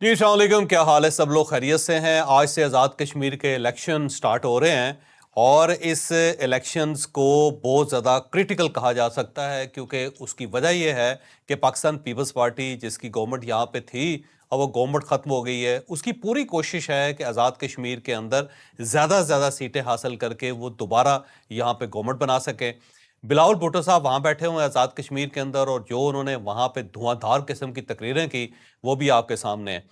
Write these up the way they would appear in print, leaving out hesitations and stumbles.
जी अस्सलाम वालेकुम, क्या हाल है? सब लोग खैरियत से हैं। आज से आज़ाद कश्मीर के इलेक्शन स्टार्ट हो रहे हैं और इस इलेक्शंस को बहुत ज़्यादा क्रिटिकल कहा जा सकता है क्योंकि उसकी वजह यह है कि पाकिस्तान पीपल्स पार्टी जिसकी गवर्नमेंट यहाँ पे थी, अब वो गवर्नमेंट ख़त्म हो गई है। उसकी पूरी कोशिश है कि आज़ाद कश्मीर के अंदर ज़्यादा से ज़्यादा सीटें हासिल करके वो दोबारा यहाँ पे गवर्नमेंट बना सकें। बिलावल भुट्टो साहब वहाँ बैठे हुए हैं आज़ाद कश्मीर के अंदर और जो उन्होंने वहाँ पे धुआंधार किस्म की तकरीरें की, वो भी आपके सामने है।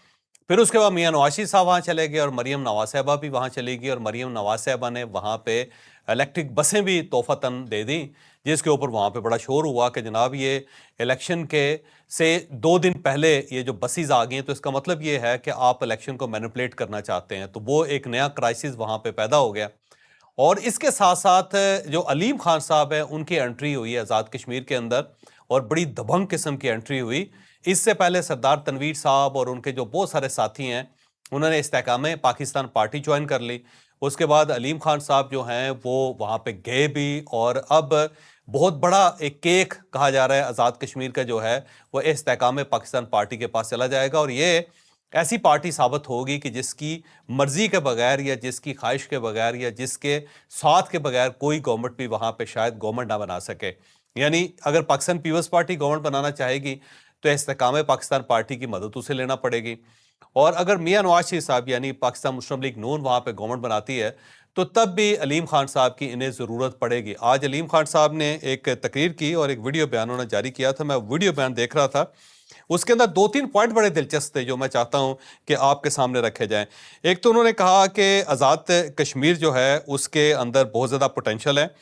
फिर उसके बाद मियां नवाज शरीफ साहब वहाँ चले गए और मरीम नवाज साहिबा भी वहाँ चली गई और मरीम नवाज साहिबा ने वहाँ पे इलेक्ट्रिक बसें भी तोहफतन दे दी, जिसके ऊपर वहाँ पे बड़ा शोर हुआ कि जनाब ये इलेक्शन के से 2 दिन पहले ये जो बसेस आ गई हैं, तो इसका मतलब ये है कि आप इलेक्शन को मैनिपुलेट करना चाहते हैं। तो वो एक नया क्राइसिस वहाँ पे पैदा हो गया। और इसके साथ साथ जो अलीम खान साहब हैं उनकी एंट्री हुई है आज़ाद कश्मीर के अंदर और बड़ी दबंग किस्म की एंट्री हुई। इससे पहले सरदार तनवीर साहब और उनके जो बहुत सारे साथी हैं, उन्होंने इस्तेकाम पाकिस्तान पार्टी ज्वाइन कर ली। उसके बाद अलीम खान साहब जो हैं वो वहाँ पे गए भी और अब बहुत बड़ा एक केक कहा जा रहा है आज़ाद कश्मीर का जो है वो इस्तेकाम पाकिस्तान पार्टी के पास चला जाएगा और ये ऐसी पार्टी साबित होगी कि जिसकी मर्जी के बगैर या जिसकी ख्वाहिश के बगैर या जिसके साथ के बगैर कोई गवर्नमेंट भी वहाँ पे शायद गवर्नमेंट ना बना सके। यानी अगर पाकिस्तान पीपल्स पार्टी गवर्नमेंट बनाना चाहेगी तो इस्तेकाम पाकिस्तान पार्टी की मदद उसे लेना पड़ेगी। और अगर मियां नवाज शरीफ साहब यानी पाकिस्तान मुस्लिम लीग नून वहाँ पे गवर्नमेंट बनाती है तो तब भी अलीम खान साहब की इन्हें ज़रूरत पड़ेगी। आज अलीम खान साहब ने एक तकरीर की और एक वीडियो बयान उन्होंने जारी किया था। मैं वीडियो बयान देख रहा था, उसके अंदर 2-3 पॉइंट बड़े दिलचस्प थे जो मैं चाहता हूं कि आपके सामने रखे जाएं। एक तो उन्होंने कहा कि आज़ाद कश्मीर जो है उसके अंदर बहुत ज़्यादा पोटेंशियल है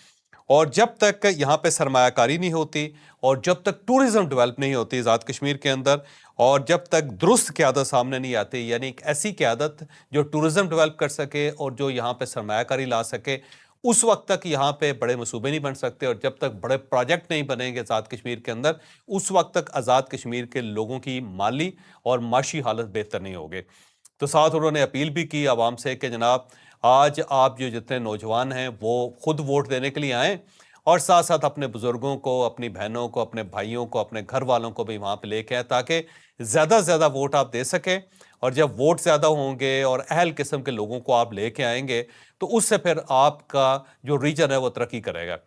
और जब तक यहाँ पे सरमायाकारी नहीं होती और जब तक टूरिज्म डेवलप नहीं होती आज़ाद कश्मीर के अंदर और जब तक दुरुस्त क़यादत सामने नहीं आती, यानी एक ऐसी क़यादत जो टूरिज्म डेवलप कर सके और जो यहाँ पे सरमायाकारी ला सके, उस वक्त तक यहाँ पे बड़े मंसूबे नहीं बन सकते और जब तक बड़े प्रोजेक्ट नहीं बनेंगे आज़ाद कश्मीर के अंदर, उस वक्त तक आज़ाद कश्मीर के लोगों की माली और माशी हालत बेहतर नहीं होगी। तो साथ उन्होंने अपील भी की आवाम से कि जनाब आज आप जो जितने नौजवान हैं वो खुद वोट देने के लिए आएँ और साथ साथ अपने बुजुर्गों को, अपनी बहनों को, अपने भाइयों को, अपने घर वालों को भी वहाँ पे लेके आए ताकि ज़्यादा से ज़्यादा वोट आप दे सकें। और जब वोट ज़्यादा होंगे और अहल किस्म के लोगों को आप लेके आएंगे तो उससे फिर आपका जो रीजन है वो तरक्की करेगा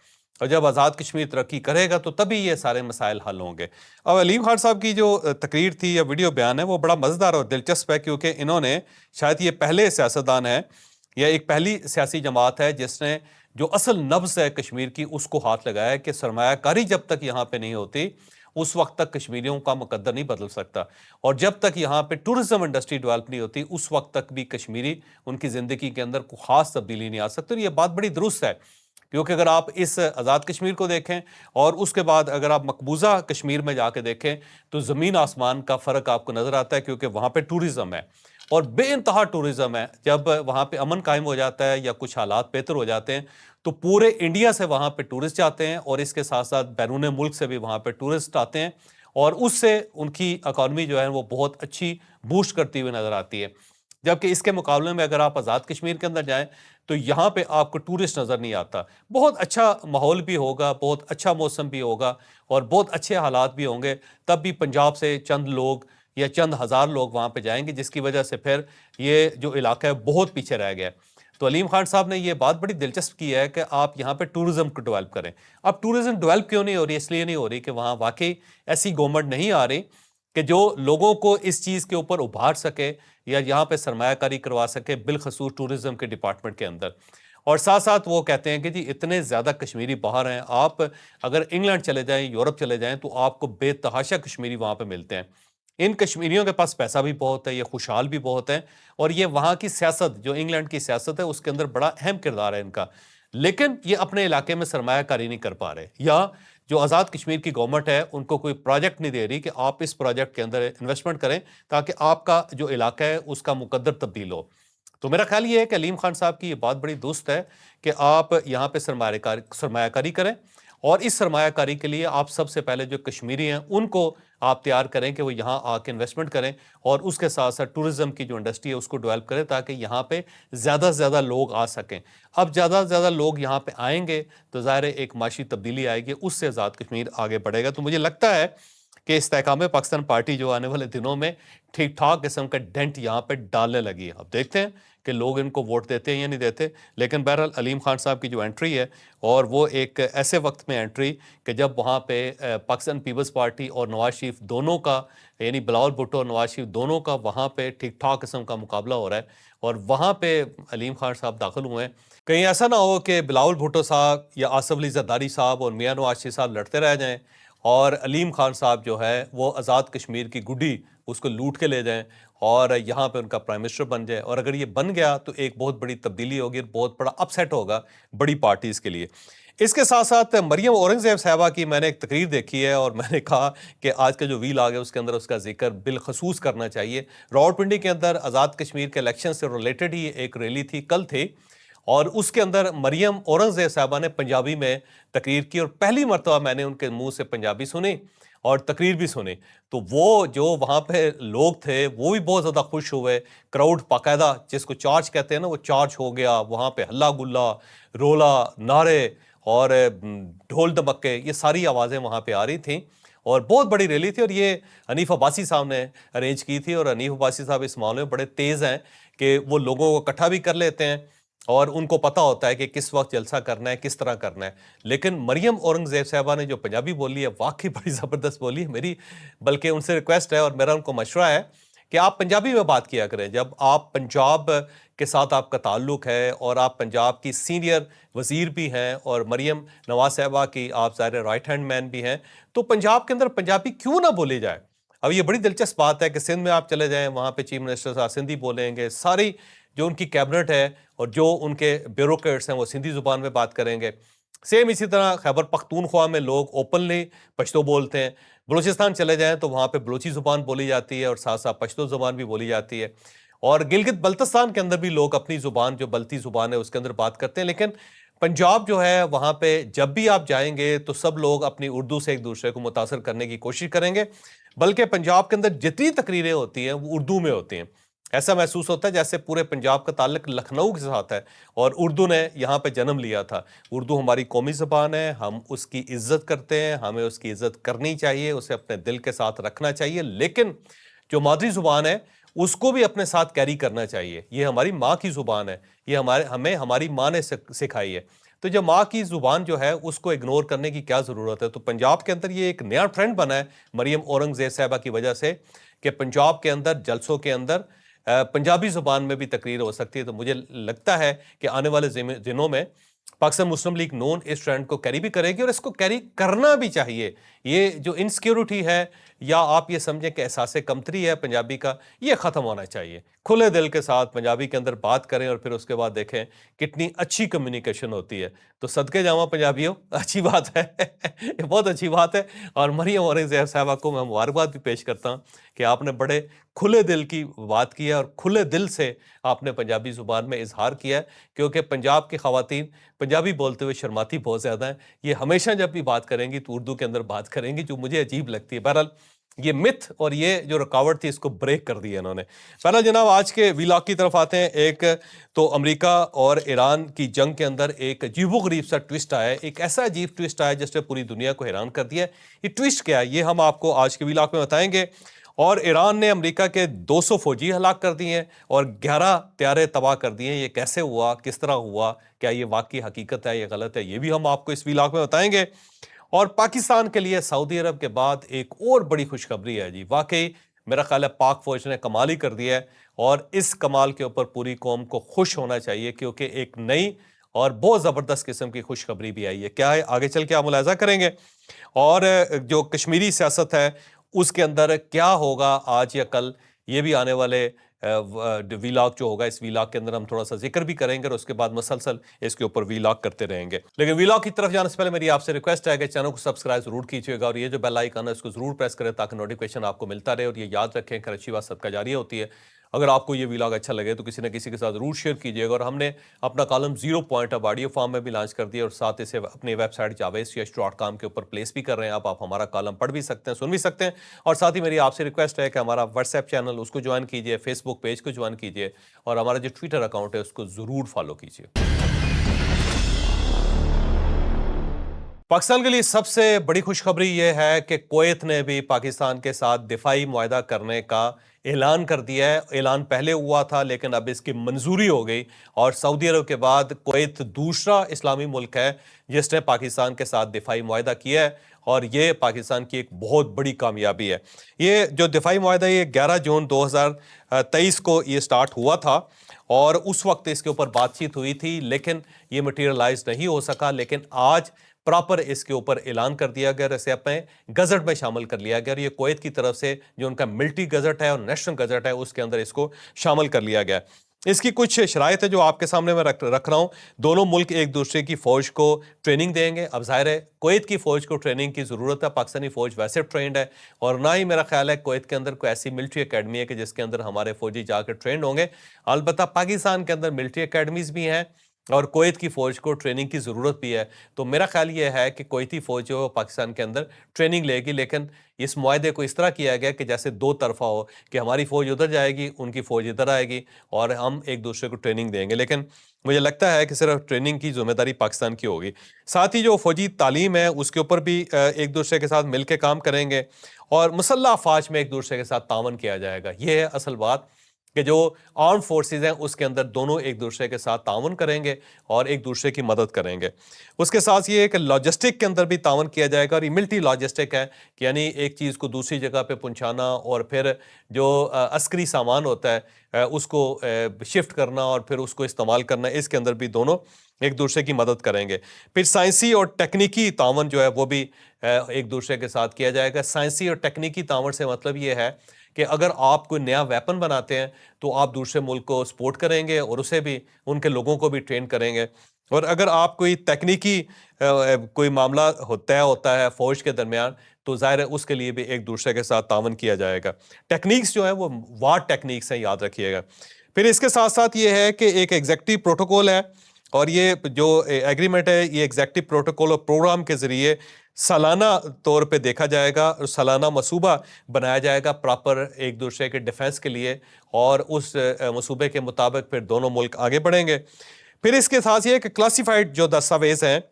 और जब आज़ाद कश्मीर तरक्की करेगा तो तभी ये सारे मसाइल हल होंगे। अब अलीम खान साहब की जो तकरीर थी या वीडियो बयान है वो बड़ा मज़ेदार और दिलचस्प है क्योंकि इन्होंने शायद ये पहले सियासतदान है या एक पहली सियासी जमात है जिसने जो असल नब्ज़ है कश्मीर की उसको हाथ लगाया है कि सरमायाकारी जब तक यहाँ पे नहीं होती उस वक्त तक कश्मीरियों का मुकद्दर नहीं बदल सकता और जब तक यहाँ पे टूरिज्म इंडस्ट्री डेवलप नहीं होती उस वक्त तक भी कश्मीरी उनकी ज़िंदगी के अंदर कोई ख़ास तब्दीली नहीं आ सकती। और ये बात बड़ी दुरुस्त है क्योंकि अगर आप इस आज़ाद कश्मीर को देखें और उसके बाद अगर आप मकबूजा कश्मीर में जाके देखें तो ज़मीन आसमान का फ़र्क आपको नज़र आता है क्योंकि वहाँ पे टूरिज़्म है और बेइंतहा टूरिज़्म है। जब वहाँ पे अमन कायम हो जाता है या कुछ हालात बेहतर हो जाते हैं तो पूरे इंडिया से वहाँ पे टूरिस्ट जाते हैं और इसके साथ साथ बैरून मुल्क से भी वहाँ पे टूरिस्ट आते हैं और उससे उनकी इकॉनमी जो है वो बहुत अच्छी बूस्ट करती हुई नज़र आती है। जबकि इसके मुकाबले में अगर आप आज़ाद कश्मीर के अंदर जाएं तो यहाँ पे आपको टूरिस्ट नज़र नहीं आता। बहुत अच्छा माहौल भी होगा, बहुत अच्छा मौसम भी होगा और बहुत अच्छे हालात भी होंगे, तब भी पंजाब से चंद लोग या चंद हज़ार लोग वहाँ पे जाएंगे जिसकी वजह से फिर ये जो इलाका है बहुत पीछे रह गया है। तो अलीम खान साहब ने ये बात बड़ी दिलचस्प की है कि आप यहाँ पे टूरिज्म को डेवलप करें। अब टूरिज्म डेवलप क्यों नहीं हो रही? इसलिए नहीं हो रही कि वहाँ वाकई ऐसी गवर्नमेंट नहीं आ रही कि जो लोगों को इस चीज़ के ऊपर उभार सके या यहाँ पे सरमायाकारी करवा सके, बिलखसूस टूरिज्म के डिपार्टमेंट के अंदर। और साथ साथ वो कहते हैं कि जी इतने ज़्यादा कश्मीरी बाहर हैं, आप अगर इंग्लैंड चले जाएं, यूरोप चले जाएं तो आपको बेतहाशा कश्मीरी वहाँ पे मिलते हैं। इन कश्मीरियों के पास पैसा भी बहुत है, ये खुशहाल भी बहुत है और ये वहाँ की सियासत जो इंग्लैंड की सियासत है उसके अंदर बड़ा अहम किरदार है इनका। लेकिन ये अपने इलाके में सरमायाकारी नहीं कर पा रहे या जो आज़ाद कश्मीर की गवर्नमेंट है उनको कोई प्रोजेक्ट नहीं दे रही कि आप इस प्रोजेक्ट के अंदर इन्वेस्टमेंट करें ताकि आपका जो इलाका है उसका मुकद्दर तब्दील हो। तो मेरा ख्याल ये है कि अलीम खान साहब की ये बात बड़ी दुरुस्त है कि आप यहाँ पे सरमायाकारी करें और इस सरमायाकारी के लिए आप सबसे पहले जो कश्मीरी हैं उनको आप तैयार करें कि वो यहाँ आके इन्वेस्टमेंट करें और उसके साथ साथ टूरिज्म की जो इंडस्ट्री है उसको डेवलप करें ताकि यहाँ पे ज़्यादा से ज़्यादा लोग आ सकें। अब ज़्यादा से ज़्यादा लोग यहाँ पे आएंगे तो ज़ाहिर है एक माशी तब्दीली आएगी, उससे आज़ाद कश्मीर आगे बढ़ेगा। तो मुझे लगता है کہ استحकाम पाकिस्तान पार्टी जो आने वाले दिनों में ठीक ठाक किस्म का डेंट यहाँ पे डालने लगी है। अब देखते हैं कि लोग इनको वोट देते हैं या नहीं देते, लेकिन बहरहाल अलीम खान साहब की जो एंट्री है, और वो एक ऐसे वक्त में एंट्री कि जब वहाँ पे पाकिस्तान पीपल्स पार्टी और नवाज शरीफ दोनों का, यानी बिलावल भुट्टो और नवाज शरीफ दोनों का वहाँ पे ठीक ठाक किस्म का मुकाबला हो रहा है, और वहाँ पे अलीम खान साहब दाखिल हुए हैं। कहीं ऐसा ना हो कि बिलावल भुट्टो साहब या आसफ अली जरदारी साहब और मियां नवाज शरीफ साहब लड़ते रह जाएं और अलीम खान साहब जो है वो आज़ाद कश्मीर की गुड्डी उसको लूट के ले जाएं और यहाँ पे उनका प्राइम मिनिस्टर बन जाए। और अगर ये बन गया तो एक बहुत बड़ी तब्दीली होगी, बहुत बड़ा अपसेट होगा बड़ी पार्टीज़ के लिए। इसके साथ साथ मरियम औरंगज़ेब साहबा की मैंने एक तकरीर देखी है और मैंने कहा कि आज का जो वीलॉग है उसके अंदर उसका जिक्र बिलखसूस करना चाहिए। रावलपिंडी के अंदर आज़ाद कश्मीर के इलेक्शन से रिलेटेड ही एक रैली थी, कल थी, और उसके अंदर मरियम औरंगज़ेब साहबा ने पंजाबी में तकरीर की और पहली मरतबा मैंने उनके मुंह से पंजाबी सुनी और तकरीर भी सुनी। तो वो जो वहाँ पे लोग थे वो भी बहुत ज़्यादा खुश हुए। क्राउड बाकायदा, जिसको चार्ज कहते हैं ना, वो चार्ज हो गया। वहाँ पे हल्ला गुल्ला, रोला, नारे और ढोल धमक्के, ये सारी आवाज़ें वहाँ पे आ रही थीं और बहुत बड़ी रैली थी। और ये हनीफ अब्बासी साहब ने अरेंज की थी और हनीफ अब्बासी साहब इस मामले में बड़े तेज़ हैं कि वो लोगों को इकट्ठा भी कर लेते हैं और उनको पता होता है कि किस वक्त जलसा करना है, किस तरह करना है। लेकिन मरियम औरंगज़ेब साहबा ने जो पंजाबी बोली है वाकई बड़ी ज़बरदस्त बोली है। मेरी बल्कि उनसे रिक्वेस्ट है और मेरा उनको मशवरा है कि आप पंजाबी में बात किया करें। जब आप पंजाब के साथ आपका ताल्लुक़ है और आप पंजाब की सीनियर वज़ीर भी हैं और मरियम नवाज साहबा की आप ज़ाहिर राइट हैंड मैन भी हैं, तो पंजाब के अंदर पंजाबी क्यों ना बोली जाए। अब ये बड़ी दिलचस्प बात है कि सिंध में आप चले जाएँ, वहाँ पे चीफ मिनिस्टर साहब सिंधी बोलेंगे, सारी जो उनकी कैबिनेट है और जो उनके ब्यूरोक्रेट्स हैं वो सिंधी ज़ुबान में बात करेंगे। सेम इसी तरह खैबर पख्तूनख्वा में लोग ओपनली पश्तो बोलते हैं। बलूचिस्तान चले जाएँ तो वहाँ पे बलूची ज़ुबान बोली जाती है और साथ साथ पश्तो ज़ुबान भी बोली जाती है। और गिलगित बल्तिस्तान के अंदर भी लोग अपनी ज़ुबान, जो बल्ती ज़ुबान है, उसके अंदर बात करते हैं। लेकिन पंजाब जो है वहाँ पे जब भी आप जाएंगे तो सब लोग अपनी उर्दू से एक दूसरे को मुतासर करने की कोशिश करेंगे, बल्कि पंजाब के अंदर जितनी तकरीरें होती हैं वो उर्दू में होती हैं। ऐसा महसूस होता है जैसे पूरे पंजाब का ताल्लुक लखनऊ के साथ है और उर्दू ने यहाँ पे जन्म लिया था। उर्दू हमारी कौमी ज़बान है, हम उसकी इज़्ज़त करते हैं, हमें उसकी इज़्ज़त करनी चाहिए, उसे अपने दिल के साथ रखना चाहिए, लेकिन जो मादरी ज़ुबान है उसको भी अपने साथ कैरी करना चाहिए। ये हमारी माँ की ज़ुबान है, ये हमें हमारी माँ ने सिखाई है। तो जब माँ की ज़ुबान जो है उसको इग्नोर करने की क्या ज़रूरत है। तो पंजाब के अंदर ये एक नया ट्रेंड बना है मरियम औरंगज़ेब साहबा की वजह से कि पंजाब के अंदर जलसों के अंदर पंजाबी ज़ुबान में भी तकरीर हो सकती है। तो मुझे लगता है कि आने वाले दिनों में पाकिस्तान मुस्लिम लीग नून इस ट्रेंड को कैरी भी करेगी और इसको कैरी करना भी चाहिए। ये जो इनसिक्योरिटी है या आप ये समझें कि एहसास कमतरी है पंजाबी का, ये ख़त्म होना चाहिए। खुले दिल के साथ पंजाबी के अंदर बात करें और फिर उसके बाद देखें कितनी अच्छी कम्युनिकेशन होती है। तो सदके जावा पंजाबियों, अच्छी बात है ये बहुत अच्छी बात है। और मरियम औरंगज़ेब साहबा को मैं मुबारकबाद भी पेश करता हूँ कि आपने बड़े खुले दिल की बात की है और खुले दिल से आपने पंजाबी ज़ुबान में इजहार किया है, क्योंकि पंजाब की ख़वातीन पंजाबी बोलते हुए शर्माती बहुत ज़्यादा हैं। ये हमेशा जब भी बात करेंगी तो उर्दू के अंदर बात करेंगी, जो मुझे अजीब लगती है। बहरहाल ये मिथ और ये जो रुकावट थी इसको ब्रेक कर दिया इन्होंने। बहरहाल जनाब, आज के व्लॉग की तरफ आते हैं। एक तो अमेरिका और ईरान की जंग के अंदर एक अजीबोगरीब सा ट्विस्ट आया है, एक ऐसा अजीब ट्विस्ट आया जिसने पूरी दुनिया को हैरान कर दिया है। ये ट्विस्ट क्या है ये हम आपको आज के व्लॉग में बताएंगे। और ईरान ने अमेरिका के 200 फौजी हलाक कर दिए हैं और 11 त्यारे तबाह कर दिए हैं। ये कैसे हुआ, किस तरह हुआ, क्या ये वाकई हकीकत है या गलत है, ये भी हम आपको इस व्लॉग में बताएंगे। और पाकिस्तान के लिए सऊदी अरब के बाद एक और बड़ी खुशखबरी है जी। वाकई मेरा ख्याल है पाक फौज ने कमाल ही कर दिया है और इस कमाल के ऊपर पूरी कौम को खुश होना चाहिए, क्योंकि एक नई और बहुत ज़बरदस्त किस्म की खुशखबरी भी आई है। क्या है आगे चल के आप मुलाहिज़ा करेंगे। और जो कश्मीरी सियासत है उसके अंदर क्या होगा आज या कल, ये भी आने वाले वीलॉग जो होगा, इस वीलॉग के अंदर हम थोड़ा सा जिक्र भी करेंगे और उसके बाद मसलसल इसके ऊपर वीलॉग करते रहेंगे। लेकिन वीलॉग की तरफ जाने से पहले मेरी आपसे रिक्वेस्ट है कि चैनल को सब्सक्राइब जरूर कीजिएगा और ये जो बेल आइकन है उसको जरूर प्रेस करें ताकि नोटिफिकेशन आपको मिलता रहे। और ये याद रखें कि अच्छी बात सदका जारिया होती है। अगर आपको ये व्लॉग अच्छा लगे तो किसी न किसी के साथ जरूर शेयर कीजिएगा। और हमने अपना कॉलम 0 पॉइंट अब ऑडियो फॉर्म में भी लॉन्च कर दिया और साथ इसे अपनी वेबसाइट javascs.com के ऊपर प्लेस भी कर रहे हैं। आप हमारा कॉलम पढ़ भी सकते हैं, सुन भी सकते हैं। और साथ ही मेरी आपसे रिक्वेस्ट है कि हमारा व्हाट्सएप चैनल उसको ज्वाइन कीजिए, फेसबुक पेज को ज्वाइन कीजिए और हमारा जो ट्विटर अकाउंट है उसको ज़रूर फॉलो कीजिए। पाकिस्तान के लिए सबसे बड़ी खुशखबरी यह है कि कुवैत ने भी पाकिस्तान के साथ दिफाई मुआहदा करने का ऐलान कर दिया है। ऐलान पहले हुआ था लेकिन अब इसकी मंजूरी हो गई और सऊदी अरब के बाद कुवैत दूसरा इस्लामी मुल्क है जिसने पाकिस्तान के साथ दिफाई मुआहदा किया है और ये पाकिस्तान की एक बहुत बड़ी कामयाबी है। ये जो दिफाई मुआहदा ये 11 जून 2023 को ये स्टार्ट हुआ था और उस वक्त इसके ऊपर बातचीत हुई थी लेकिन ये मटीरियलाइज नहीं हो सका। लेकिन आज प्रॉपर इसके ऊपर ऐलान कर दिया गया, इसे अपने गजट में शामिल कर लिया गया और ये कुवैत की तरफ से जो उनका मिलिट्री गजट है और नेशनल गजट है उसके अंदर इसको शामिल कर लिया गया। इसकी कुछ शराइत है जो आपके सामने मैं रख रहा हूं। दोनों मुल्क एक दूसरे की फौज को ट्रेनिंग देंगे। अब जाहिर है कुवैत की फौज को ट्रेनिंग की जरूरत है, पाकिस्तानी फौज वैसे ट्रेंड है और ना ही मेरा ख्याल है कुवैत के अंदर कोई ऐसी मिलिट्री एकेडमी है कि जिसके अंदर हमारे फौजी जाकर ट्रेंड होंगे। अलबत्ता पाकिस्तान के अंदर मिलिट्री एकेडमीज भी हैं और कुवैत की फौज को ट्रेनिंग की ज़रूरत भी है। तो मेरा ख्याल ये है कि कुवैती फौज जो पाकिस्तान के अंदर ट्रेनिंग लेगी, लेकिन इस मुआहदे को इस तरह किया गया कि जैसे दो तरफा हो कि हमारी फौज उधर जाएगी, उनकी फौज इधर आएगी और हम एक दूसरे को ट्रेनिंग देंगे। लेकिन मुझे लगता है कि सिर्फ ट्रेनिंग की जिम्मेदारी पाकिस्तान की होगी। साथ ही जो फौजी तालीम है उसके ऊपर भी एक दूसरे के साथ मिल के काम करेंगे और मुसल्लह अफवाज में एक दूसरे के साथ तावन किया जाएगा। ये है असल बात कि जो आर्म फोर्सेस हैं उसके अंदर दोनों एक दूसरे के साथ तावन करेंगे और एक दूसरे की मदद करेंगे। उसके साथ ये कि लॉजिस्टिक के अंदर भी तावन किया जाएगा और ये मिलिट्री लॉजिस्टिक है कि यानी एक चीज़ को दूसरी जगह पे पहुंचाना और फिर जो अस्करी सामान होता है उसको शिफ्ट करना और फिर उसको इस्तेमाल करना, इसके अंदर भी दोनों एक दूसरे की मदद करेंगे। फिर साइंसी और टेक्निकी तावन जो है वो भी एक दूसरे के साथ किया जाएगा। साइंसी और टेक्निकी तावन से मतलब ये है कि अगर आप कोई नया वेपन बनाते हैं तो आप दूसरे मुल्क को सपोर्ट करेंगे और उसे भी, उनके लोगों को भी ट्रेन करेंगे। और अगर आप कोई तकनीकी कोई मामला तय होता है फौज के दरमियान तो ज़ाहिर है उसके लिए भी एक दूसरे के साथ तावन किया जाएगा। टेक्निक्स जो है वो वार टेक्निक्स हैं, याद रखिएगा। फिर इसके साथ साथ ये है कि एक एग्जेक्टिव प्रोटोकॉल है और ये जो एग्रीमेंट है ये एग्जेक्टिव प्रोटोकॉल और प्रोग्राम के ज़रिए सालाना तौर पे देखा जाएगा और सालाना मसूबा बनाया जाएगा प्रॉपर एक दूसरे के डिफेंस के लिए और उस मसूबे के मुताबिक फिर दोनों मुल्क आगे बढ़ेंगे। फिर इसके साथ ये कि क्लासिफाइड जो दस्तावेज हैं,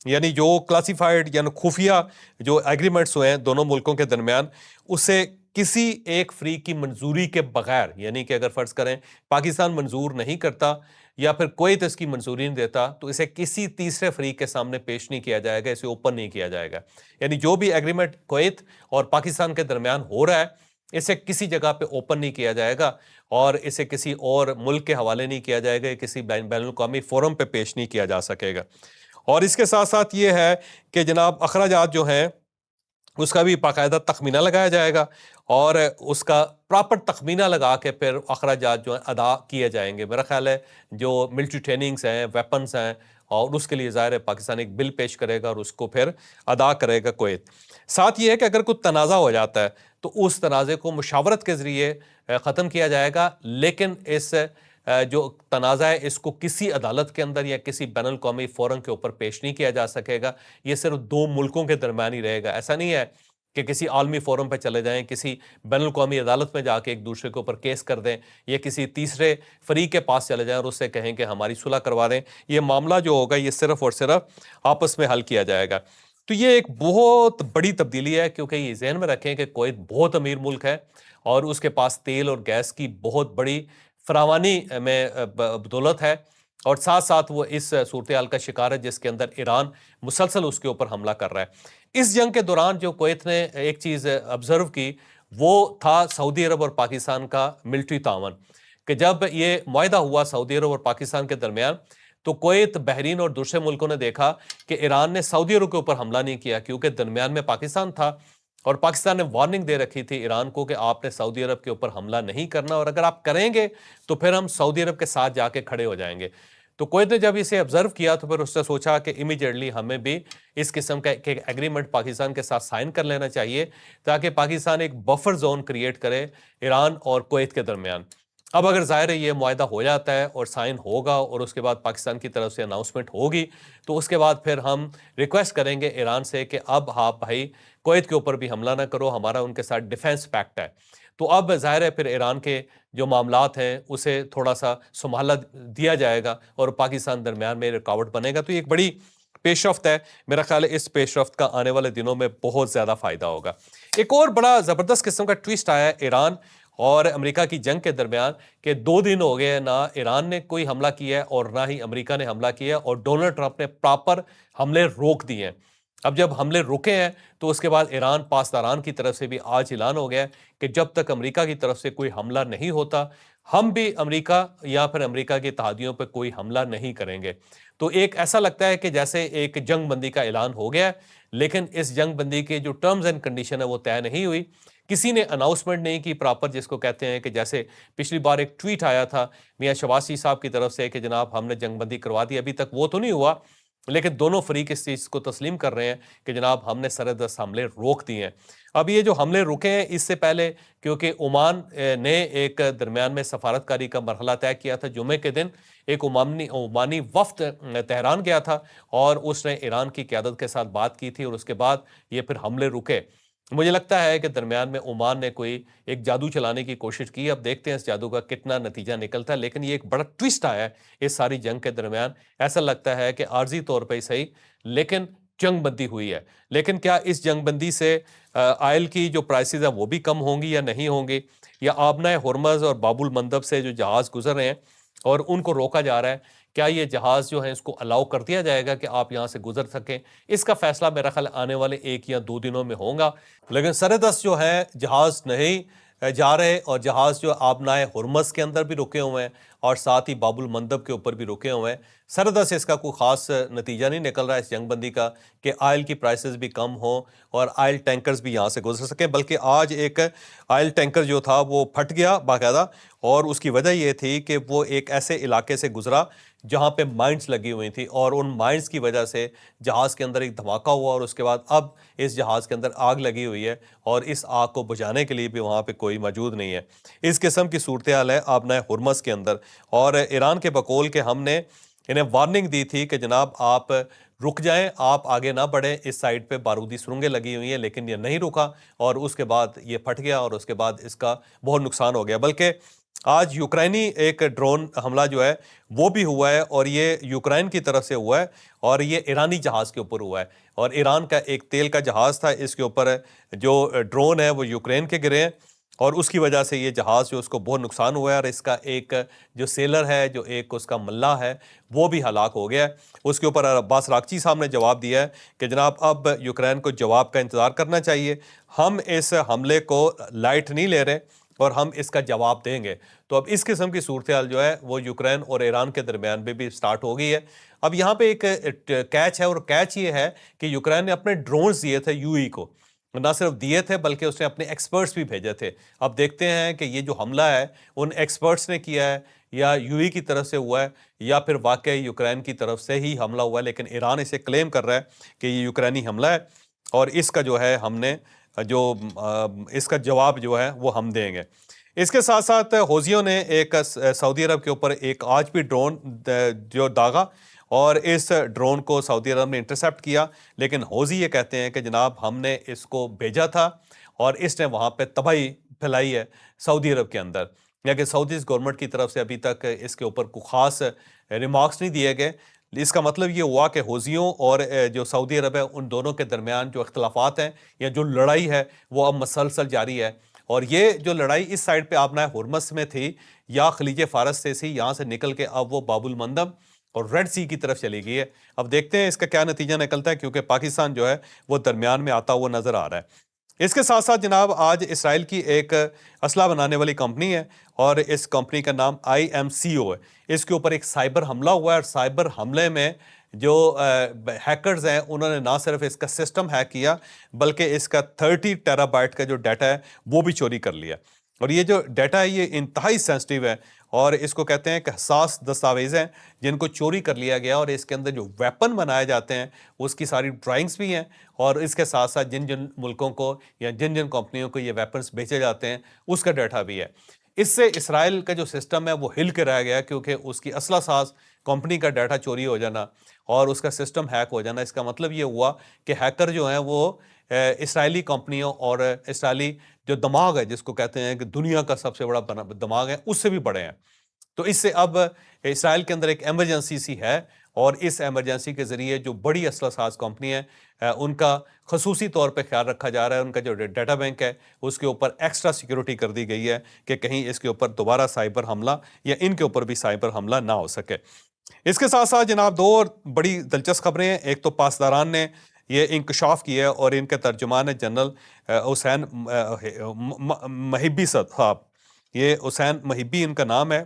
यानी जो क्लासिफाइड यानी खुफिया जो एग्रीमेंट्स हुए हैं दोनों मुल्कों के दरमियान, उसे किसी एक फ्री की मंजूरी के बगैर, यानी कि अगर फर्ज करें पाकिस्तान मंजूर नहीं करता या फिर कुवैत इसकी मंजूरी नहीं देता तो इसे किसी तीसरे फ्री के सामने पेश नहीं किया जाएगा, इसे ओपन नहीं किया जाएगा। यानी जो भी एग्रीमेंट कुवैत और पाकिस्तान के दरमियान हो रहा है इसे किसी जगह पे ओपन नहीं किया जाएगा और इसे किसी और मुल्क के हवाले नहीं किया जाएगा, किसी बैनुल-अक़वामी फोरम पे पेश नहीं किया जा सकेगा। और इसके साथ साथ ये है कि जनाब अखराजात जो हैं उसका भी बाकायदा तखमीना लगाया जाएगा और उसका प्रॉपर तखमीना लगा के फिर अखराजात जो हैं अदा किए जाएंगे। मेरा ख्याल है जो मिलिट्री ट्रेनिंग्स हैं, वेपन्स हैं और उसके लिए ज़ाहिर है पाकिस्तान एक बिल पेश करेगा और उसको फिर अदा करेगा कुवैत। साथ ये है कि अगर कोई तनाज़ा हो जाता है तो उस तनाज़े को मुशावरत के ज़रिए ख़त्म किया जाएगा, लेकिन इस जो तनाज़ा है इसको किसी अदालत के अंदर या किसी बैनुल अक़वामी फोरम के ऊपर पेश नहीं किया जा सकेगा। ये सिर्फ दो मुल्कों के दरमियान ही रहेगा। ऐसा नहीं है कि किसी आलमी फोरम पे चले जाएं, किसी बैनुल अक़वामी अदालत में जाके एक दूसरे के ऊपर केस कर दें या किसी तीसरे फरीक के पास चले जाएं और उससे कहें कि हमारी सुलह करवा दें। ये मामला जो होगा ये सिर्फ और सिर्फ आपस में हल किया जाएगा। तो ये एक बहुत बड़ी तब्दीली है क्योंकि ये ज़हन में रखें कि कुवैत बहुत अमीर मुल्क है और उसके पास तेल और गैस की बहुत बड़ी फरावानी में बदौलत है और साथ साथ वो इस सूरत हाल का शिकार है जिसके अंदर ईरान मुसलसल उसके ऊपर हमला कर रहा है। इस जंग के दौरान जो कुवैत ने एक चीज़ ऑब्जर्व की वो था सऊदी अरब और पाकिस्तान का मिलिट्री तावन, कि जब ये मुआहदा हुआ सऊदी अरब और पाकिस्तान के दरमियान तो कुवैत, बहरीन और दूसरे मुल्कों ने देखा कि ईरान ने सऊदी अरब के ऊपर हमला नहीं किया क्योंकि दरमियान में पाकिस्तान था और पाकिस्तान ने वार्निंग दे रखी थी ईरान को कि आपने सऊदी अरब के ऊपर हमला नहीं करना और अगर आप करेंगे तो फिर हम सऊदी अरब के साथ जाके खड़े हो जाएंगे। तो कुवैत ने जब इसे ऑब्जर्व किया तो फिर उसने सोचा कि इमीडिएटली हमें भी इस किस्म का एक एग्रीमेंट पाकिस्तान के साथ साइन कर लेना चाहिए ताकि पाकिस्तान एक बफर जोन क्रिएट करे ईरान और कुवैत के दरमियान। अब अगर ज़ाहिर है ये मुआहदा हो जाता है और साइन होगा और उसके बाद पाकिस्तान की तरफ से अनाउंसमेंट होगी तो उसके बाद फिर हम रिक्वेस्ट करेंगे ईरान से कि अब आप भाई कुवैत के ऊपर भी हमला ना करो, हमारा उनके साथ डिफेंस पैक्ट है। तो अब ज़ाहिर है फिर ईरान के जो मामलात हैं उसे थोड़ा सा संभाला दिया जाएगा और पाकिस्तान दरमियान में रुकावट बनेगा। तो ये एक बड़ी پیش رفت ہے. میرا خیال ہے اس پیش رفت کا آنے والے دنوں میں بہت زیادہ فائدہ ہوگا. ایک اور بڑا زبردست قسم کا ٹویسٹ آیا ہے ایران اور امریکہ کی جنگ کے درمیان کہ 2 دن ہو گئے نہ ایران نے کوئی حملہ کیا ہے اور نہ ہی امریکہ نے حملہ کیا ہے, اور ڈونلڈ ٹرمپ نے پراپر حملے روک دیے ہیں. اب جب حملے رکے ہیں تو اس کے بعد ایران پاسداران کی طرف سے بھی آج اعلان ہو گیا ہے کہ جب تک امریکہ کی طرف سے کوئی حملہ نہیں ہوتا ہم بھی امریکہ یا پھر امریکہ کے اتحادیوں پہ کوئی حملہ نہیں کریں گے. تو ایک ایسا لگتا ہے کہ جیسے ایک جنگ بندی کا اعلان ہو گیا ہے, لیکن اس جنگ بندی کے جو ٹرمز اینڈ کنڈیشن ہے وہ طے نہیں ہوئی. کسی نے اناؤنسمنٹ نہیں کی پراپر, جس کو کہتے ہیں کہ جیسے پچھلی بار ایک ٹویٹ آیا تھا میاں شہباز شریف صاحب کی طرف سے کہ جناب ہم نے جنگ بندی کروا دی, ابھی تک وہ تو نہیں ہوا, لیکن دونوں فریق اس چیز کو تسلیم کر رہے ہیں کہ جناب ہم نے سرحدست حملے روک دیے ہیں. اب یہ جو حملے رکے ہیں اس سے پہلے کیونکہ عمان نے ایک درمیان میں سفارتکاری کا مرحلہ طے کیا تھا, جمعے کے دن ایک عمانی وفد تہران گیا تھا اور اس نے ایران کی قیادت کے ساتھ بات کی تھی اور اس کے بعد یہ پھر حملے رکے. مجھے لگتا ہے کہ درمیان میں عمان نے کوئی ایک جادو چلانے کی کوشش کی, اب دیکھتے ہیں اس جادو کا کتنا نتیجہ نکلتا ہے. لیکن یہ ایک بڑا ٹویسٹ آیا ہے اس ساری جنگ کے درمیان. ایسا لگتا ہے کہ عارضی طور پہ ہی صحیح لیکن جنگ بندی ہوئی ہے, لیکن کیا اس جنگ بندی سے آئل کی جو پرائسز ہیں وہ بھی کم ہوں گی یا نہیں ہوں گی, یا آبنائے ہرمز اور باب المندب سے جو جہاز گزر رہے ہیں اور ان کو روکا جا رہا ہے, کیا یہ جہاز جو ہے اس کو الاؤ کر دیا جائے گا کہ آپ یہاں سے گزر سکیں؟ اس کا فیصلہ میرا خیال آنے والے 1 یا 2 دنوں میں ہوگا. لیکن سرحدست جو ہے جہاز نہیں جا رہے, اور جہاز جو آبنائے ہرمز کے اندر بھی رکے ہوئے ہیں اور ساتھ ہی باب المندب کے اوپر بھی رکے ہوئے ہیں. سرحدست سے اس کا کوئی خاص نتیجہ نہیں نکل رہا ہے اس جنگ بندی کا کہ آئل کی پرائسز بھی کم ہوں اور آئل ٹینکرز بھی یہاں سے گزر سکیں. بلکہ آج ایک آئل ٹینکر جو تھا وہ پھٹ گیا باقاعدہ, اور اس کی وجہ یہ تھی کہ وہ ایک ایسے علاقے سے گزرا جہاں پہ مائنز لگی ہوئی تھی, اور ان مائنز کی وجہ سے جہاز کے اندر ایک دھماکہ ہوا, اور اس کے بعد اب اس جہاز کے اندر آگ لگی ہوئی ہے اور اس آگ کو بجھانے کے لیے بھی وہاں پہ کوئی موجود نہیں ہے. اس قسم کی صورتحال ہے آبنائے ہرمز کے اندر, اور ایران کے بقول کہ ہم نے انہیں وارننگ دی تھی کہ جناب آپ رک جائیں, آپ آگے نہ بڑھیں, اس سائڈ پہ بارودی سرنگیں لگی ہوئی ہیں, لیکن یہ نہیں رکا اور اس کے بعد یہ پھٹ گیا اور اس کے بعد اس کا بہت نقصان ہو گیا. بلکہ آج یوکرائنی ایک ڈرون حملہ جو ہے وہ بھی ہوا ہے, اور یہ یوکرائن کی طرف سے ہوا ہے اور یہ ایرانی جہاز کے اوپر ہوا ہے, اور ایران کا ایک تیل کا جہاز تھا, اس کے اوپر جو ڈرون ہے وہ یوکرین کے گرے ہیں اور اس کی وجہ سے یہ جہاز جو اس کو بہت نقصان ہوا ہے, اور اس کا ایک جو سیلر ہے جو ایک اس کا ملا ہے وہ بھی ہلاک ہو گیا ہے. اس کے اوپر عباس راکچی صاحب نے جواب دیا ہے کہ جناب اب یوکرین کو جواب کا انتظار کرنا چاہیے, ہم اس حملے کو لائٹ نہیں لے رہے اور ہم اس کا جواب دیں گے. تو اب اس قسم کی صورتحال جو ہے وہ یوکرین اور ایران کے درمیان میں بھی سٹارٹ ہو گئی ہے. اب یہاں پہ ایک کیچ ہے, اور کیچ یہ ہے کہ یوکرین نے اپنے ڈرونز دیے تھے یو ای کو, نہ صرف دیے تھے بلکہ اس نے اپنے ایکسپرٹس بھی بھیجے تھے. اب دیکھتے ہیں کہ یہ جو حملہ ہے ان ایکسپرٹس نے کیا ہے یا یو ای کی طرف سے ہوا ہے یا پھر واقعی یوکرین کی طرف سے ہی حملہ ہوا ہے, لیکن ایران اسے کلیم کر رہا ہے کہ یہ یوکرینی حملہ ہے اور اس کا جو ہے ہم نے جو اس کا جواب جو ہے وہ ہم دیں گے. اس کے ساتھ ساتھ حوثیوں نے ایک سعودی عرب کے اوپر ایک آج بھی ڈرون جو داغا, اور اس ڈرون کو سعودی عرب نے انٹرسیپٹ کیا, لیکن حوثی یہ کہتے ہیں کہ جناب ہم نے اس کو بھیجا تھا اور اس نے وہاں پہ تباہی پھیلائی ہے سعودی عرب کے اندر. لیکن سعودی گورنمنٹ کی طرف سے ابھی تک اس کے اوپر کوئی خاص ریمارکس نہیں دیے گئے. اس کا مطلب یہ ہوا کہ حوثیوں اور جو سعودی عرب ہے ان دونوں کے درمیان جو اختلافات ہیں یا جو لڑائی ہے وہ اب مسلسل جاری ہے, اور یہ جو لڑائی اس سائڈ پہ آبنائے ہرمز میں تھی یا خلیج فارس سے تھی, یہاں سے نکل کے اب وہ باب المندب اور ریڈ سی کی طرف چلی گئی ہے. اب دیکھتے ہیں اس کا کیا نتیجہ نکلتا ہے, کیونکہ پاکستان جو ہے وہ درمیان میں آتا ہوا نظر آ رہا ہے. اس کے ساتھ ساتھ جناب آج اسرائیل کی ایک اسلحہ بنانے والی کمپنی ہے اور اس کمپنی کا نام IMCO ہے. اس کے اوپر ایک سائبر حملہ ہوا ہے, اور سائبر حملے میں جو ہیکرز ہیں انہوں نے نہ صرف اس کا سسٹم ہیک کیا بلکہ اس کا 30 ٹیرا بائٹ کا جو ڈیٹا ہے وہ بھی چوری کر لیا. اور یہ جو ڈیٹا ہے یہ انتہائی سینسٹیو ہے, اور اس کو کہتے ہیں کہ حساس دستاویز ہیں جن کو چوری کر لیا گیا, اور اس کے اندر جو ویپن بنائے جاتے ہیں اس کی ساری ڈرائنگز بھی ہیں, اور اس کے ساتھ ساتھ جن جن ملکوں کو یا جن جن کمپنیوں کو یہ ویپنز بیچے جاتے ہیں اس کا ڈیٹا بھی ہے. اس سے اسرائیل کا جو سسٹم ہے وہ ہل کے رہ گیا, کیونکہ اس کی اسلحہ ساز کمپنی کا ڈیٹا چوری ہو جانا اور اس کا سسٹم ہیک ہو جانا, اس کا مطلب یہ ہوا کہ ہیکر جو ہیں وہ اسرائیلی کمپنیوں اور اسرائیلی جو دماغ ہے جس کو کہتے ہیں کہ دنیا کا سب سے بڑا دماغ ہے اس سے بھی بڑے ہیں. تو اس سے اب اسرائیل کے اندر ایک ایمرجنسی سی ہے, اور اس ایمرجنسی کے ذریعے جو بڑی اسلحہ ساز کمپنی ہے ان کا خصوصی طور پہ خیال رکھا جا رہا ہے. ان کا جو ڈیٹا بینک ہے اس کے اوپر ایکسٹرا سیکیورٹی کر دی گئی ہے کہ کہیں اس کے اوپر دوبارہ سائبر حملہ یا ان کے اوپر بھی سائبر حملہ نہ ہو سکے. اس کے ساتھ ساتھ جناب 2 اور بڑی دلچسپ خبریں ہیں. ایک تو پاسداران نے یہ انکشاف کیا ہے اور ان کے ترجمان جنرل حسین محبی صاحب، یہ حسین محبی ان کا نام ہے،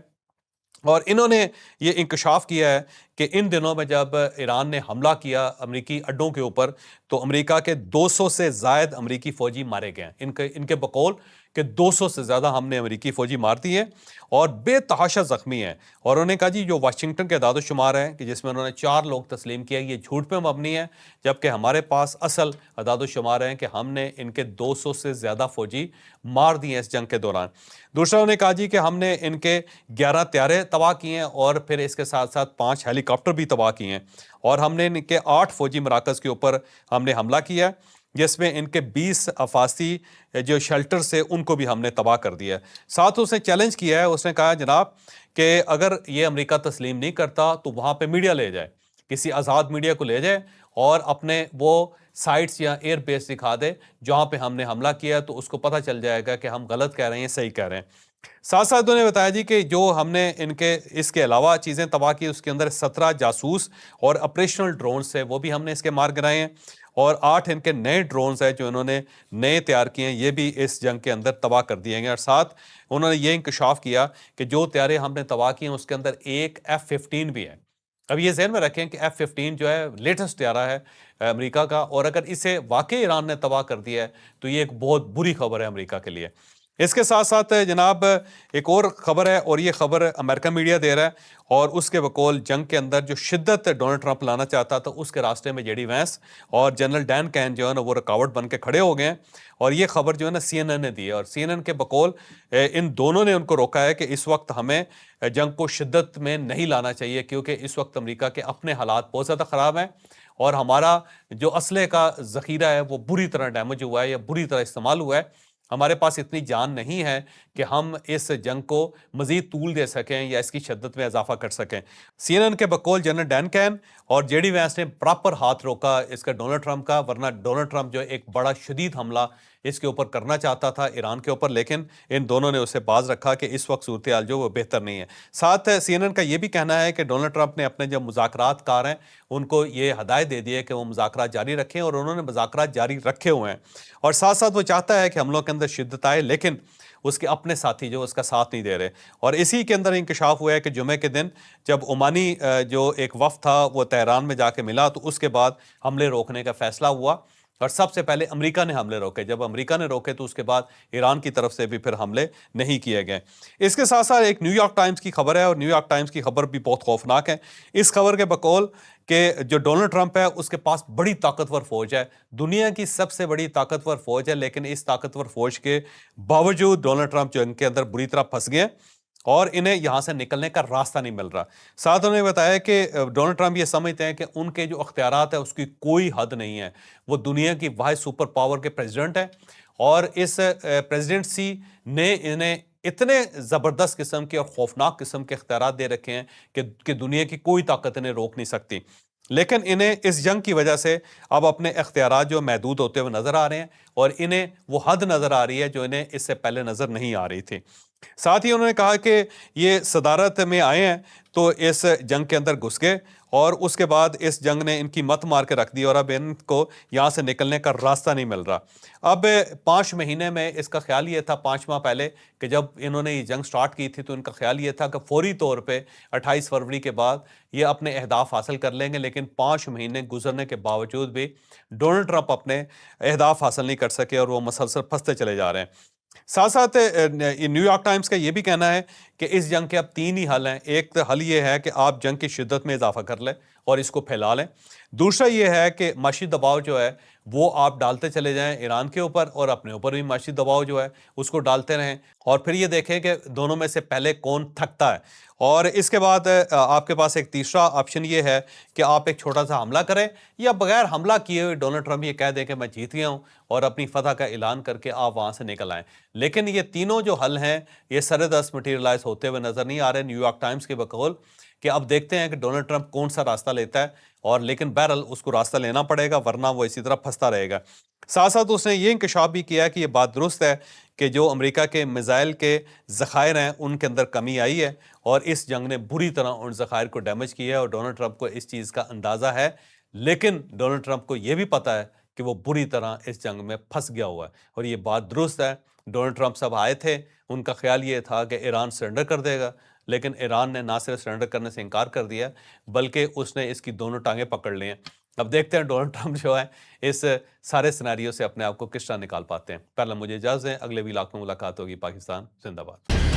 اور انہوں نے یہ انکشاف کیا ہے کہ ان دنوں میں جب ایران نے حملہ کیا امریکی اڈوں کے اوپر تو امریکہ کے 200 سے زائد امریکی فوجی مارے گئے ہیں. ان کے بقول کہ 200 سے زیادہ ہم نے امریکی فوجی مار دی ہیں اور بے تحاشا زخمی ہیں. اور انہوں نے کہا جی جو واشنگٹن کے اعداد و شمار ہیں کہ جس میں انہوں نے 4 لوگ تسلیم کیا یہ جھوٹ پہ مبنی ہے، جبکہ ہمارے پاس اصل اعداد و شمار ہیں کہ ہم نے ان کے 200 سے زیادہ فوجی مار دیے ہیں اس جنگ کے دوران. دوسرا انہوں نے کہا جی کہ ہم نے ان کے 11 طیارے تباہ کیے ہیں اور پھر اس کے ساتھ ساتھ 5 ہیلی کاپٹر بھی تباہ کیے ہیں، اور ہم نے ان کے 8 فوجی مراکز کے اوپر ہم نے حملہ کیا ہے جس میں ان کے 20 افاسی جو شیلٹر سے ان کو بھی ہم نے تباہ کر دیا ہے. ساتھ اس نے چیلنج کیا ہے، اس نے کہا جناب کہ اگر یہ امریکہ تسلیم نہیں کرتا تو وہاں پہ میڈیا لے جائے، کسی آزاد میڈیا کو لے جائے اور اپنے وہ سائٹس یا ایئر بیس دکھا دے جہاں پہ ہم نے حملہ کیا تو اس کو پتہ چل جائے گا کہ ہم غلط کہہ رہے ہیں صحیح کہہ رہے ہیں. ساتھ ساتھ انہوں نے بتایا جی کہ جو ہم نے ان کے اس کے علاوہ چیزیں تباہ کی اس کے اندر 17 جاسوس اور آپریشنل ڈرونز ہیں وہ بھی ہم نے اس کے مار گرائے ہیں، اور 8 ان کے نئے ڈرونز ہیں جو انہوں نے نئے تیار کیے ہیں یہ بھی اس جنگ کے اندر تباہ کر دیے گئے. اور ساتھ انہوں نے یہ انکشاف کیا کہ جو طیارے ہم نے تباہ کیے ہیں اس کے اندر ایک F-15 بھی ہے. اب یہ ذہن میں رکھیں کہ F-15 جو ہے لیٹسٹ طیارہ ہے امریکہ کا، اور اگر اسے واقعی ایران نے تباہ کر دیا ہے تو یہ ایک بہت بری خبر ہے امریکہ کے لیے. اس کے ساتھ ساتھ جناب ایک اور خبر ہے، اور یہ خبر امریکن میڈیا دے رہا ہے، اور اس کے بقول جنگ کے اندر جو شدت ڈونلڈ ٹرمپ لانا چاہتا تھا اس کے راستے میں JD وینس اور جنرل ڈین کین جو ہے نا وہ رکاوٹ بن کے کھڑے ہو گئے ہیں. اور یہ خبر جو ہے نا CNN نے دی ہے، اور CNN کے بقول ان دونوں نے ان کو روکا ہے کہ اس وقت ہمیں جنگ کو شدت میں نہیں لانا چاہیے کیونکہ اس وقت امریکہ کے اپنے حالات بہت زیادہ خراب ہیں اور ہمارا جو اسلحے کا ذخیرہ ہے وہ بری طرح ڈیمیج ہوا ہے یا بری طرح استعمال ہوا ہے. ہمارے پاس اتنی جان نہیں ہے کہ ہم اس جنگ کو مزید طول دے سکیں یا اس کی شدت میں اضافہ کر سکیں. CNN کے بقول جنرل ڈین کین اور JD وینس نے پراپر ہاتھ روکا اس کا ڈونلڈ ٹرمپ کا، ورنہ ڈونلڈ ٹرمپ جو ایک بڑا شدید حملہ اس کے اوپر کرنا چاہتا تھا ایران کے اوپر، لیکن ان دونوں نے اسے باز رکھا کہ اس وقت صورتحال جو وہ بہتر نہیں ہے. ساتھ CNN کا یہ بھی کہنا ہے کہ ڈونلڈ ٹرمپ نے اپنے جو مذاکرات کار ہیں ان کو یہ ہدایت دے دی ہے کہ وہ مذاکرات جاری رکھیں، اور انہوں نے مذاکرات جاری رکھے ہوئے ہیں، اور ساتھ ساتھ وہ چاہتا ہے کہ حملوں کے اندر شدت آئے لیکن اس کے اپنے ساتھی جو اس کا ساتھ نہیں دے رہے. اور اسی کے اندر انکشاف ہوا ہے کہ جمعے کے دن جب عمانی جو ایک وفد تھا وہ تہران میں جا کے ملا تو اس کے بعد حملے روکنے کا فیصلہ ہوا، اور سب سے پہلے امریکہ نے حملے روکے. جب امریکہ نے روکے تو اس کے بعد ایران کی طرف سے بھی پھر حملے نہیں کیے گئے. اس کے ساتھ ساتھ ایک نیو یارک ٹائمز کی خبر ہے، اور نیو یارک ٹائمز کی خبر بھی بہت خوفناک ہے. اس خبر کے بقول کہ جو ڈونلڈ ٹرمپ ہے اس کے پاس بڑی طاقتور فوج ہے، دنیا کی سب سے بڑی طاقتور فوج ہے، لیکن اس طاقتور فوج کے باوجود ڈونلڈ ٹرمپ جو ان کے اندر بری طرح پھنس گئے اور انہیں یہاں سے نکلنے کا راستہ نہیں مل رہا. ساتھ انہوں نے بتایا کہ ڈونلڈ ٹرمپ یہ سمجھتے ہیں کہ ان کے جو اختیارات ہیں اس کی کوئی حد نہیں ہے، وہ دنیا کی واحد سپر پاور کے پریزیڈنٹ ہیں، اور اس پریزیڈنسی نے انہیں اتنے زبردست قسم کے اور خوفناک قسم کے اختیارات دے رکھے ہیں کہ دنیا کی کوئی طاقت انہیں روک نہیں سکتی. لیکن انہیں اس جنگ کی وجہ سے اب اپنے اختیارات جو محدود ہوتے ہوئے نظر آ رہے ہیں، اور انہیں وہ حد نظر آ رہی ہے جو انہیں اس سے پہلے نظر نہیں آ رہی تھی. ساتھ ہی انہوں نے کہا کہ یہ صدارت میں آئے ہیں تو اس جنگ کے اندر گھس گئے اور اس کے بعد اس جنگ نے ان کی مت مار کے رکھ دی اور اب ان کو یہاں سے نکلنے کا راستہ نہیں مل رہا. اب 5 مہینے میں اس کا خیال یہ تھا، 5 ماہ پہلے کہ جب انہوں نے یہ جنگ سٹارٹ کی تھی تو ان کا خیال یہ تھا کہ فوری طور پہ 28 فروری کے بعد یہ اپنے اہداف حاصل کر لیں گے، لیکن 5 مہینے گزرنے کے باوجود بھی ڈونلڈ ٹرمپ اپنے اہداف حاصل نہیں کر سکے اور وہ مسلسل پھنستے چلے جا رہے ہیں. ساتھ ساتھ نیو یارک ٹائمز کا یہ بھی کہنا ہے کہ اس جنگ کے اب 3 ہی حل ہیں. ایک حل یہ ہے کہ آپ جنگ کی شدت میں اضافہ کر لیں اور اس کو پھیلا لیں. دوسرا یہ ہے کہ معاشی دباؤ جو ہے وہ آپ ڈالتے چلے جائیں ایران کے اوپر، اور اپنے اوپر بھی معاشی دباؤ جو ہے اس کو ڈالتے رہیں، اور پھر یہ دیکھیں کہ دونوں میں سے پہلے کون تھکتا ہے. اور اس کے بعد آپ کے پاس ایک تیسرا آپشن یہ ہے کہ آپ ایک چھوٹا سا حملہ کریں، یا بغیر حملہ کیے ہوئے ڈونلڈ ٹرمپ یہ کہہ دیں کہ میں جیت گیا ہوں اور اپنی فتح کا اعلان کر کے آپ وہاں سے نکل آئیں. لیکن یہ تینوں جو حل ہیں یہ سر دست مٹیریلائز ہوتے ہوئے نظر نہیں آ رہے. نیو یارک ٹائمز کے بقول کہ اب دیکھتے ہیں کہ ڈونلڈ ٹرمپ کون سا راستہ لیتا ہے، اور لیکن بہرحال اس کو راستہ لینا پڑے گا ورنہ وہ اسی طرح پھنستا رہے گا۔ ساتھ ساتھ اس نے یہ انکشاف بھی کیا کہ یہ بات درست ہے کہ جو امریکہ کے میزائل کے ذخائر ہیں ان کے اندر کمی آئی ہے، اور اس جنگ نے بری طرح ان ذخائر کو ڈیمیج کیا ہے، اور ڈونلڈ ٹرمپ کو اس چیز کا اندازہ ہے، لیکن ڈونلڈ ٹرمپ کو یہ بھی پتہ ہے کہ وہ بری طرح اس جنگ میں پھنس گیا ہوا ہے، اور یہ بات درست ہے۔ ڈونلڈ ٹرمپ صاحب آئے تھے، ان کا خیال یہ تھا کہ ایران سرنڈر کر دے گا، لیکن ایران نے نہ صرف سرنڈر کرنے سے انکار کر دیا بلکہ اس نے اس کی دونوں ٹانگیں پکڑ لی ہیں۔ اب دیکھتے ہیں ڈونلڈ ٹرمپ جو ہے اس سارے سیناریو سے اپنے آپ کو کس طرح نکال پاتے ہیں۔ پہلے مجھے اجازت دیں، اگلے ویلاگ میں ملاقات ہوگی۔ پاکستان زندہ باد۔